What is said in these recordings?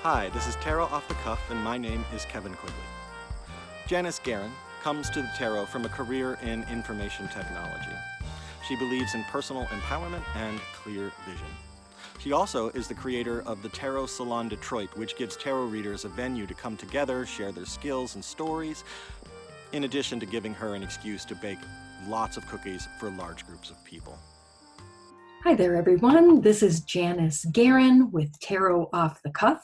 Hi, this is Tarot Off the Cuff, and my name is Kevin Quigley. Janis Garan comes to the tarot from a career in information technology. She believes in personal empowerment and clear vision. She also is the creator of the Tarot Salon Detroit, which gives tarot readers a venue to come together, share their skills and stories, in addition to giving her an excuse to bake lots of cookies for large groups of people. Hi there, everyone. This is Janis Garan with Tarot Off the Cuff.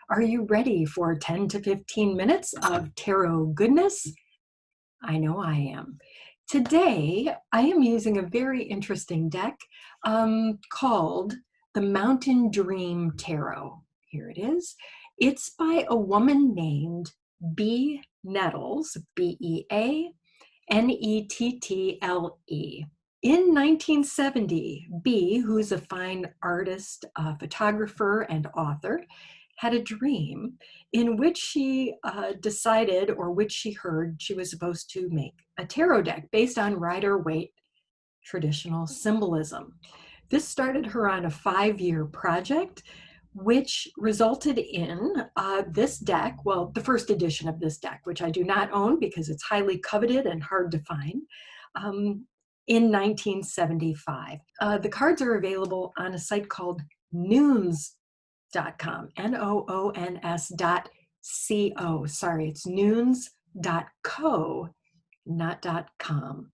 Are you ready for 10 to 15 minutes of tarot goodness? I know I am. Today, I am using a very interesting deck called the Mountain Dream Tarot. Here it is. It's by a woman named B. Nettles, Beanetttle. In 1970, B, who's a fine artist, photographer, and author, had a dream in which she decided, or which she heard, she was supposed to make a tarot deck based on Rider-Waite traditional symbolism. This started her on a 5-year project, which resulted in this deck, well, the first edition of this deck, which I do not own because it's highly coveted and hard to find, in 1975. The cards are available on a site called noons.com, Noons.co. Sorry, it's noons.co, not .com.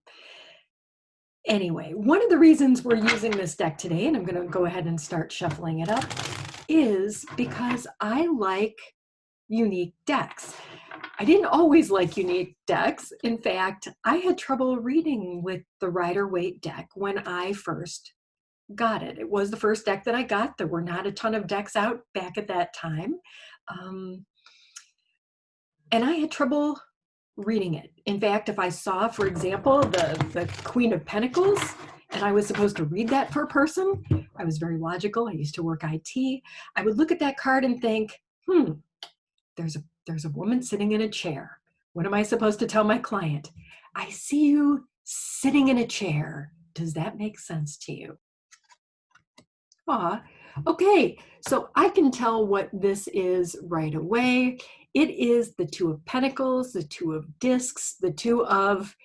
Anyway, one of the reasons we're using this deck today, and I'm going to go ahead and start shuffling it up, is because I like unique decks. I didn't always like unique decks. In fact, I had trouble reading with the Rider-Waite deck when I first got it. It was the first deck that I got. There were not a ton of decks out back at that time. And I had trouble reading it. In fact, if I saw, for example, the Queen of Pentacles, and I was supposed to read that for a person, I was very logical. I used to work IT. I would look at that card and think, there's a woman sitting in a chair. What am I supposed to tell my client? I see you sitting in a chair. Does that make sense to you? Okay, so I can tell what this is right away. It is the Two of Pentacles, the Two of Discs, the Two of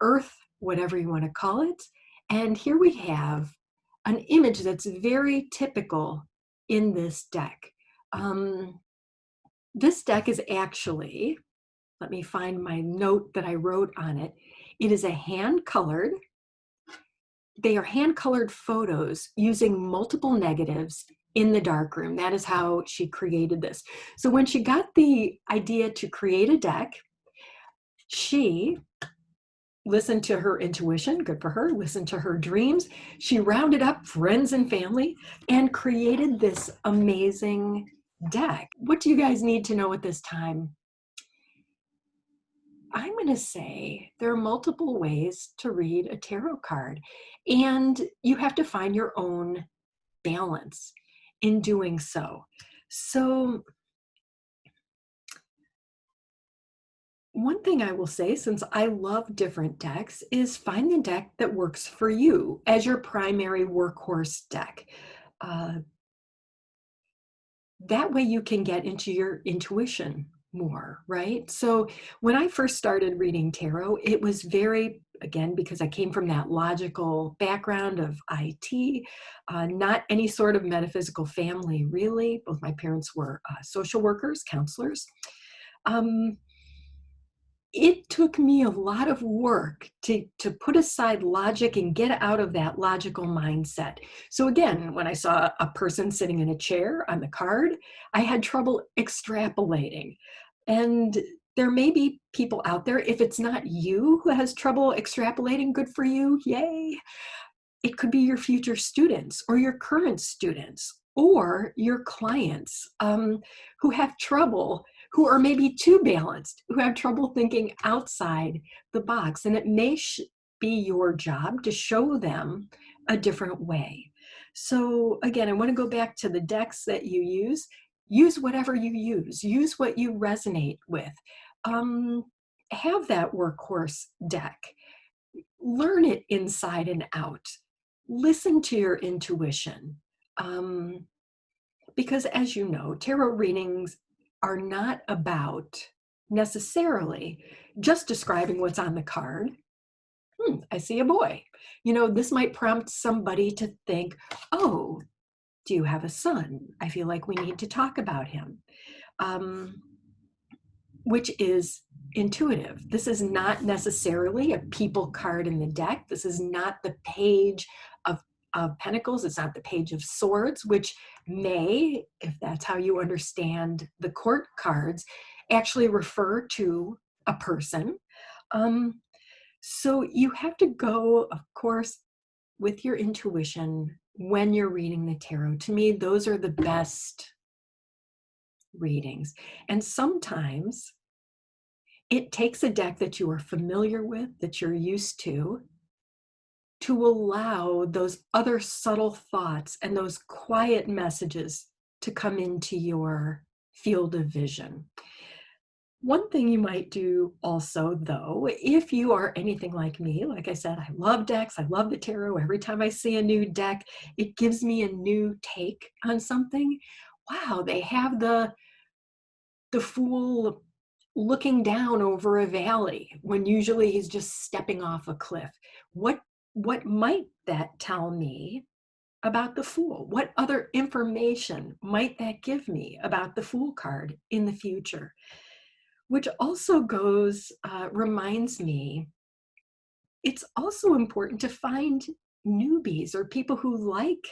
Earth, whatever you want to call it. And here we have an image that's very typical in this deck. This deck is actually, let me find my note that I wrote on it. It is a hand-colored. They are hand-colored photos using multiple negatives in the darkroom. That is how she created this. So when she got the idea to create a deck, she listened to her intuition, good for her, listened to her dreams. She rounded up friends and family and created this amazing deck. What do you guys need to know at this time? I'm going to say there are multiple ways to read a tarot card, and you have to find your own balance in doing so. So one thing I will say, since I love different decks, is find the deck that works for you as your primary workhorse deck. That way you can get into your intuition more, right? So when I first started reading tarot, it was very, again, because I came from that logical background of IT, not any sort of metaphysical family, really. Both my parents were social workers, counselors. It took me a lot of work to put aside logic and get out of that logical mindset. So again, when I saw a person sitting in a chair on the card, I had trouble extrapolating. And there may be people out there, if it's not you who has trouble extrapolating, good for you, yay. It could be your future students or your current students or your clients who have trouble, who are maybe too balanced, who have trouble thinking outside the box. And it may be your job to show them a different way. So again, I want to go back to the decks that you use. Use whatever you use. Use what you resonate with. Have that workhorse deck. Learn it inside and out. Listen to your intuition. Because as you know, tarot readings are not about necessarily just describing what's on the card. I see a boy. This might prompt somebody to think, oh, do you have a son? I feel like we need to talk about him, which is intuitive. This is not necessarily a people card in the deck. This is not the page of Pentacles. It's not the page of Swords, which may, if that's how you understand the court cards, actually refer to a person. So you have to go, of course, with your intuition when you're reading the tarot. To me, those are the best readings. And sometimes it takes a deck that you are familiar with, that you're used to allow those other subtle thoughts and those quiet messages to come into your field of vision. One thing you might do also, though, if you are anything like me, like I said, I love decks, I love the tarot. Every time I see a new deck, it gives me a new take on something. Wow, they have the fool looking down over a valley when usually he's just stepping off a cliff. What might that tell me about the fool? What other information might that give me about the fool card in the future? Which also reminds me, it's also important to find newbies or people who like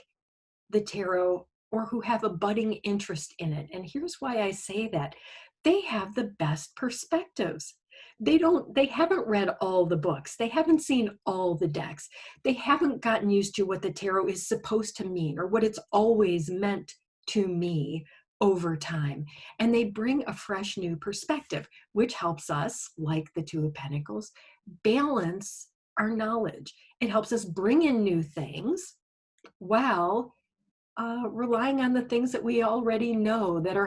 the tarot or who have a budding interest in it. And here's why I say that. They have the best perspectives. They haven't read all the books. They haven't seen all the decks. They haven't gotten used to what the tarot is supposed to mean or what it's always meant to me over time. And they bring a fresh new perspective, which helps us, like the Two of Pentacles, balance our knowledge. It helps us bring in new things while relying on the things that we already know that are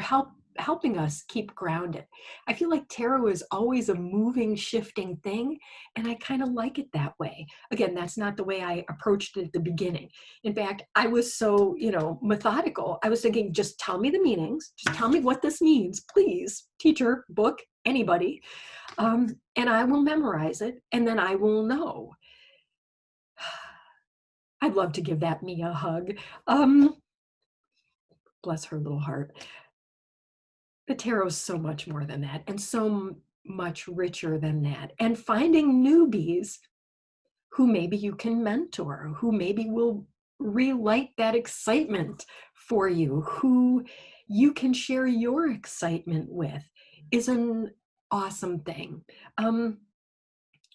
helping us keep grounded. I feel like tarot is always a moving, shifting thing, and I kind of like it that way. Again, that's not the way I approached it at the beginning. In fact, I was so, methodical. I was thinking, just tell me the meanings, just tell me what this means, please, teacher, book, anybody, and I will memorize it, and then I will know. I'd love to give that me a hug. Bless her little heart. The tarot is so much more than that and so much richer than that. And finding newbies who maybe you can mentor, who maybe will relight that excitement for you, who you can share your excitement with, is an awesome thing.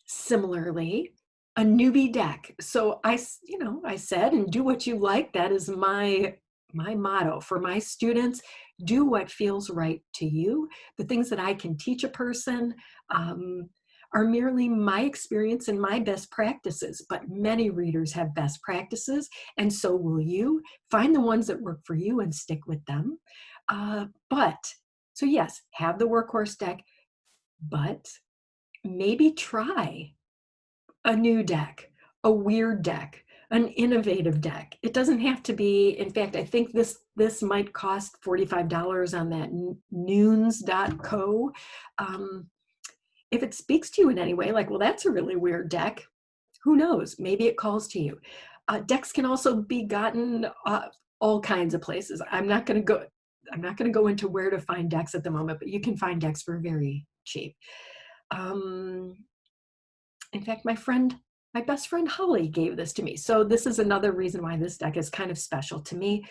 Similarly, a newbie deck. So I said, and do what you like. That is my motto for my students. Do what feels right to you. The things that I can teach a person are merely my experience and my best practices, but many readers have best practices, and so will you. Find the ones that work for you and stick with them. So yes, have the workhorse deck, but maybe try a new deck, a weird deck, an innovative deck. It doesn't have to be, in fact, I think this might cost $45 on that nunes.co. If it speaks to you in any way, like, well, that's a really weird deck, who knows? Maybe it calls to you. Decks can also be gotten all kinds of places. I'm not going to go into where to find decks at the moment, but you can find decks for very cheap. In fact, my best friend Holly gave this to me. So this is another reason why this deck is kind of special to me.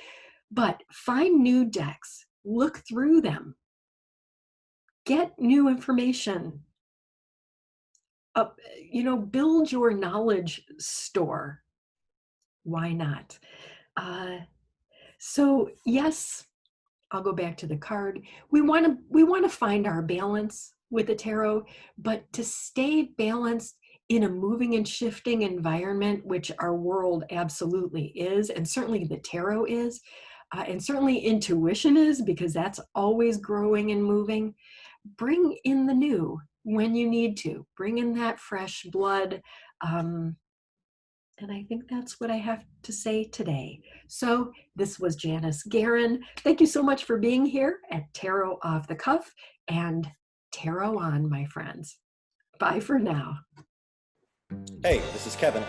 But find new decks, look through them, get new information, build your knowledge store. Why not? So yes, I'll go back to the card. We want to find our balance with the tarot, but to stay balanced in a moving and shifting environment, which our world absolutely is, and certainly the tarot is, and certainly intuition is, because that's always growing and moving. Bring in the new when you need to. Bring in that fresh blood. And I think that's what I have to say today. So this was Janis Garan. Thank you so much for being here at Tarot Off the Cuff, and tarot on, my friends. Bye for now. Hey, this is Kevin.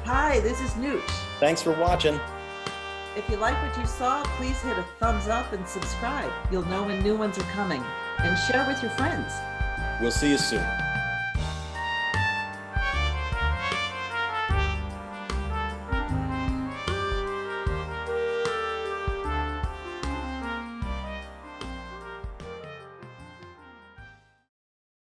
Hi, this is Nooch. Thanks for watching. If you like what you saw, please hit a thumbs up and subscribe. You'll know when new ones are coming. And share with your friends. We'll see you soon.